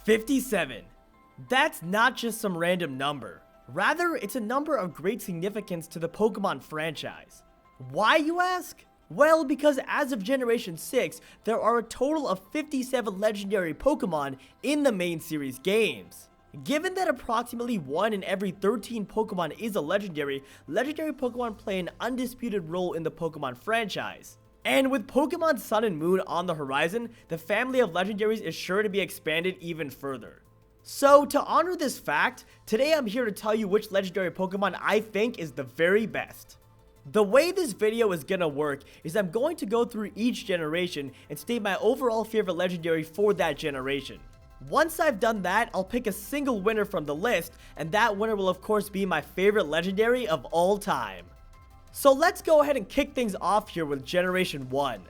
57. That's not just some random number. Rather, it's a number of great significance to the Pokemon franchise. Why, you ask? Well, because as of Generation 6, there are a total of 57 legendary Pokemon in the main series games. Given that approximately 1 in every 13 Pokemon is a legendary Pokemon play an undisputed role in the Pokemon franchise. And with Pokemon Sun and Moon on the horizon, the family of legendaries is sure to be expanded even further. So, to honor this fact, today I'm here to tell you which legendary Pokemon I think is the very best. The way this video is gonna work is I'm going to go through each generation and state my overall favorite legendary for that generation. Once I've done that, I'll pick a single winner from the list, and that winner will of course be my favorite legendary of all time. So let's go ahead and kick things off here with Generation 1.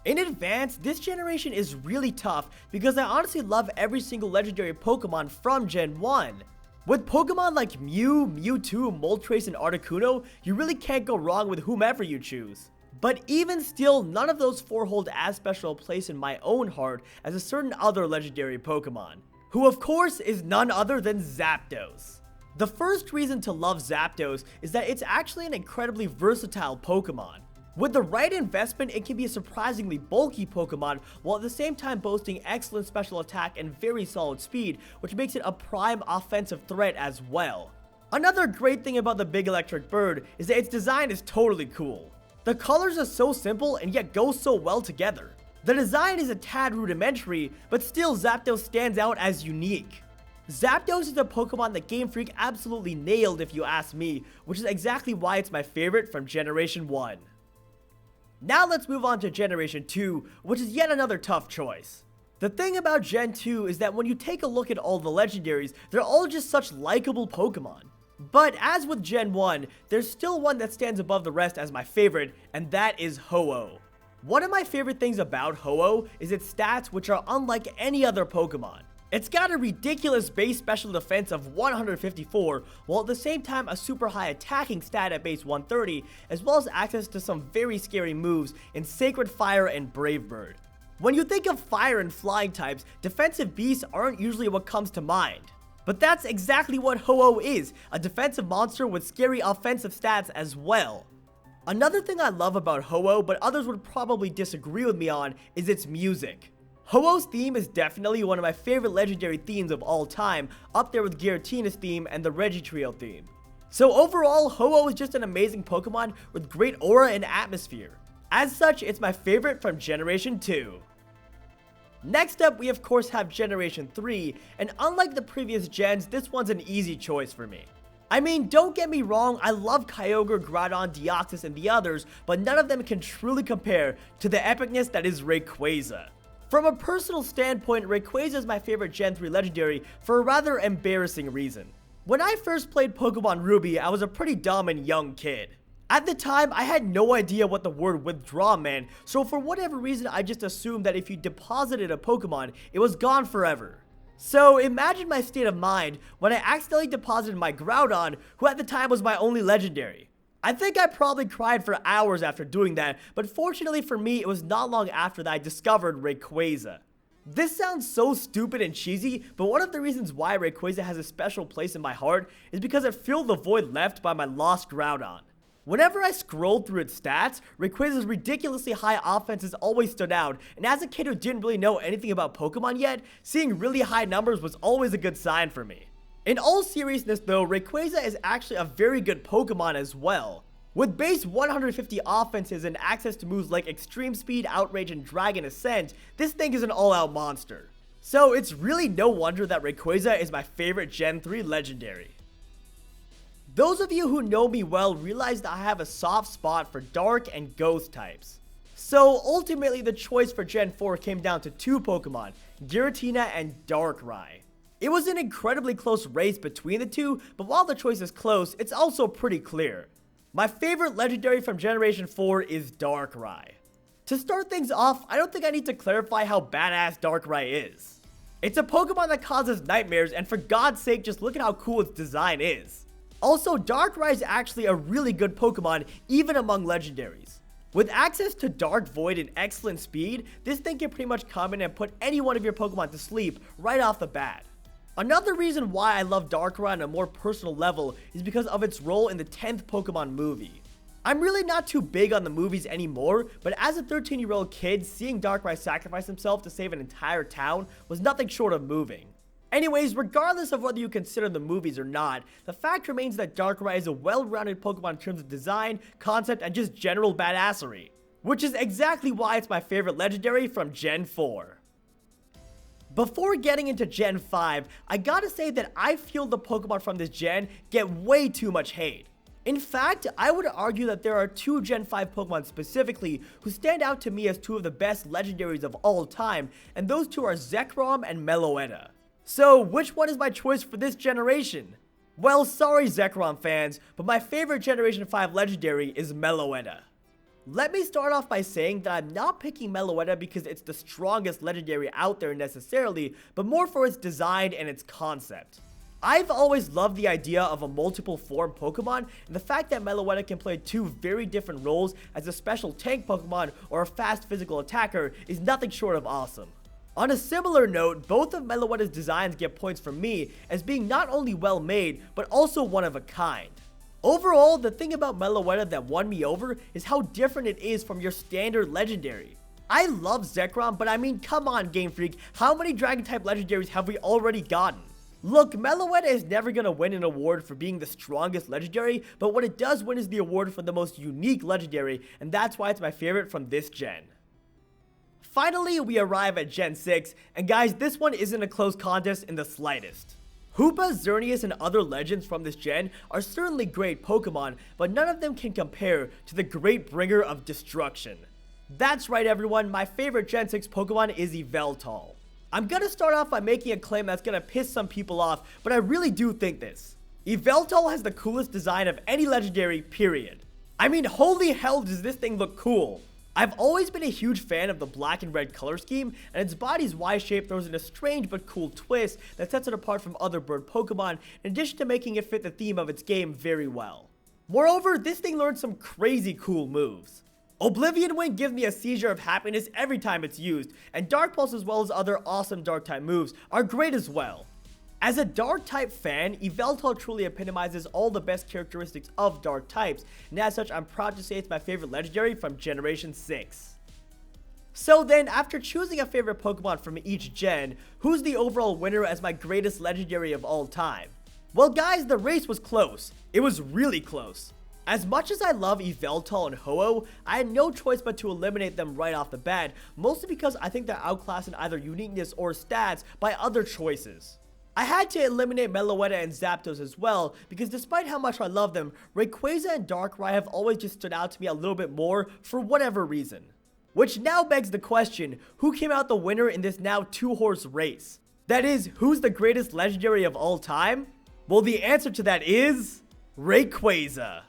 In advance, this generation is really tough because I honestly love every single legendary Pokemon from Gen 1. With Pokemon like Mew, Mewtwo, Moltres, and Articuno, you really can't go wrong with whomever you choose. But even still, none of those 4 hold as special a place in my own heart as a certain other legendary Pokemon, who of course is none other than Zapdos. The first reason to love Zapdos is that it's actually an incredibly versatile Pokemon. With the right investment, it can be a surprisingly bulky Pokemon while at the same time boasting excellent special attack and very solid speed, which makes it a prime offensive threat as well. Another great thing about the big electric bird is that its design is totally cool. The colors are so simple and yet go so well together. The design is a tad rudimentary, but still Zapdos stands out as unique. Zapdos is a Pokemon that Game Freak absolutely nailed if you ask me, which is exactly why it's my favorite from Generation 1. Now let's move on to Generation 2, which is yet another tough choice. The thing about Gen 2 is that when you take a look at all the legendaries, they're all just such likable Pokemon. But as with Gen 1, there's still one that stands above the rest as my favorite, and that is Ho-Oh. One of my favorite things about Ho-Oh is its stats, which are unlike any other Pokemon. It's got a ridiculous base special defense of 154, while at the same time a super high attacking stat at base 130, as well as access to some very scary moves in Sacred Fire and Brave Bird. When you think of fire and flying types, defensive beasts aren't usually what comes to mind. But that's exactly what Ho-Oh is, a defensive monster with scary offensive stats as well. Another thing I love about Ho-Oh, but others would probably disagree with me on, is its music. Ho-Oh's theme is definitely one of my favorite legendary themes of all time, up there with Giratina's theme and the Regitrio theme. So overall, Ho-Oh is just an amazing Pokemon with great aura and atmosphere. As such, it's my favorite from Generation 2. Next up, we of course have Generation 3, and unlike the previous gens, this one's an easy choice for me. I mean, don't get me wrong, I love Kyogre, Groudon, Deoxys, and the others, but none of them can truly compare to the epicness that is Rayquaza. From a personal standpoint, Rayquaza is my favorite Gen 3 legendary for a rather embarrassing reason. When I first played Pokemon Ruby, I was a pretty dumb and young kid. At the time, I had no idea what the word withdraw meant, so for whatever reason, I just assumed that if you deposited a Pokemon, it was gone forever. So imagine my state of mind when I accidentally deposited my Groudon, who at the time was my only legendary. I think I probably cried for hours after doing that, but fortunately for me, it was not long after that I discovered Rayquaza. This sounds so stupid and cheesy, but one of the reasons why Rayquaza has a special place in my heart is because it filled the void left by my lost Groudon. Whenever I scrolled through its stats, Rayquaza's ridiculously high offenses always stood out, and as a kid who didn't really know anything about Pokemon yet, seeing really high numbers was always a good sign for me. In all seriousness though, Rayquaza is actually a very good Pokemon as well. With base 150 offenses and access to moves like Extreme Speed, Outrage, and Dragon Ascent, this thing is an all-out monster. So it's really no wonder that Rayquaza is my favorite Gen 3 legendary. Those of you who know me well realize that I have a soft spot for Dark and Ghost types. So ultimately the choice for Gen 4 came down to 2 Pokemon, Giratina and Darkrai. It was an incredibly close race between the two, but while the choice is close, it's also pretty clear. My favorite legendary from Generation 4 is Darkrai. To start things off, I don't think I need to clarify how badass Darkrai is. It's a Pokemon that causes nightmares, and for God's sake, just look at how cool its design is. Also, Darkrai is actually a really good Pokemon, even among legendaries. With access to Dark Void and excellent speed, this thing can pretty much come in and put any one of your Pokemon to sleep right off the bat. Another reason why I love Darkrai on a more personal level is because of its role in the 10th Pokemon movie. I'm really not too big on the movies anymore, but as a 13-year-old kid, seeing Darkrai sacrifice himself to save an entire town was nothing short of moving. Anyways, regardless of whether you consider the movies or not, the fact remains that Darkrai is a well-rounded Pokemon in terms of design, concept, and just general badassery. Which is exactly why it's my favorite legendary from Gen 4. Before getting into Gen 5, I gotta say that I feel the Pokemon from this gen get way too much hate. In fact, I would argue that there are two Gen 5 Pokemon specifically who stand out to me as two of the best legendaries of all time, and those two are Zekrom and Meloetta. So, which one is my choice for this generation? Well, sorry Zekrom fans, but my favorite Generation 5 legendary is Meloetta. Let me start off by saying that I'm not picking Meloetta because it's the strongest legendary out there necessarily, but more for its design and its concept. I've always loved the idea of a multiple form Pokemon, and the fact that Meloetta can play two very different roles as a special tank Pokemon or a fast physical attacker is nothing short of awesome. On a similar note, both of Meloetta's designs get points from me as being not only well made, but also one of a kind. Overall, the thing about Meloetta that won me over is how different it is from your standard legendary. I love Zekrom, but I mean, come on Game Freak, how many Dragon type legendaries have we already gotten? Look, Meloetta is never gonna win an award for being the strongest legendary, but what it does win is the award for the most unique legendary, and that's why it's my favorite from this gen. Finally, we arrive at Gen 6, and guys, this one isn't a close contest in the slightest. Hoopa, Xerneas, and other legends from this gen are certainly great Pokemon, but none of them can compare to the great bringer of destruction. That's right everyone, my favorite Gen 6 Pokemon is Yveltal. I'm gonna start off by making a claim that's gonna piss some people off, but I really do think this. Yveltal has the coolest design of any legendary, period. I mean, holy hell does this thing look cool. I've always been a huge fan of the black and red color scheme, and its body's Y shape throws in a strange but cool twist that sets it apart from other bird Pokemon, in addition to making it fit the theme of its game very well. Moreover, this thing learns some crazy cool moves. Oblivion Wing gives me a seizure of happiness every time it's used, and Dark Pulse as well as other awesome Dark type moves are great as well. As a Dark type fan, Yveltal truly epitomizes all the best characteristics of Dark types, and as such I'm proud to say it's my favorite legendary from Generation 6. So then, after choosing a favorite Pokemon from each gen, who's the overall winner as my greatest legendary of all time? Well guys, the race was close. It was really close. As much as I love Yveltal and Ho-Oh, I had no choice but to eliminate them right off the bat, mostly because I think they're outclassed in either uniqueness or stats by other choices. I had to eliminate Meloetta and Zapdos as well, because despite how much I love them, Rayquaza and Darkrai have always just stood out to me a little bit more for whatever reason. Which now begs the question, who came out the winner in this now two-horse race? That is, who's the greatest legendary of all time? Well, the answer to that is Rayquaza.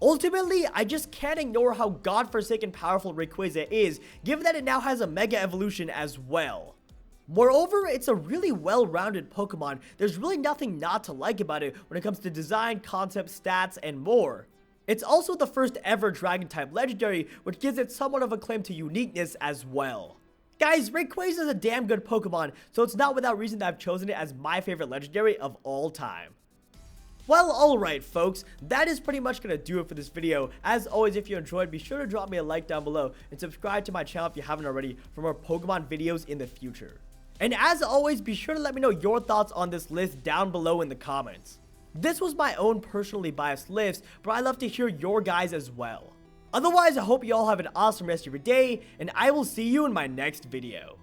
Ultimately, I just can't ignore how godforsaken powerful Rayquaza is, given that it now has a Mega Evolution as well. Moreover, it's a really well-rounded Pokemon. There's really nothing not to like about it when it comes to design, concept, stats, and more. It's also the first ever Dragon-type legendary, which gives it somewhat of a claim to uniqueness as well. Guys, Rayquaza is a damn good Pokemon, so it's not without reason that I've chosen it as my favorite legendary of all time. Well, alright folks, that is pretty much going to do it for this video. As always, if you enjoyed, be sure to drop me a like down below and subscribe to my channel if you haven't already for more Pokemon videos in the future. And as always, be sure to let me know your thoughts on this list down below in the comments. This was my own personally biased list, but I'd love to hear your guys as well. Otherwise, I hope you all have an awesome rest of your day, and I will see you in my next video.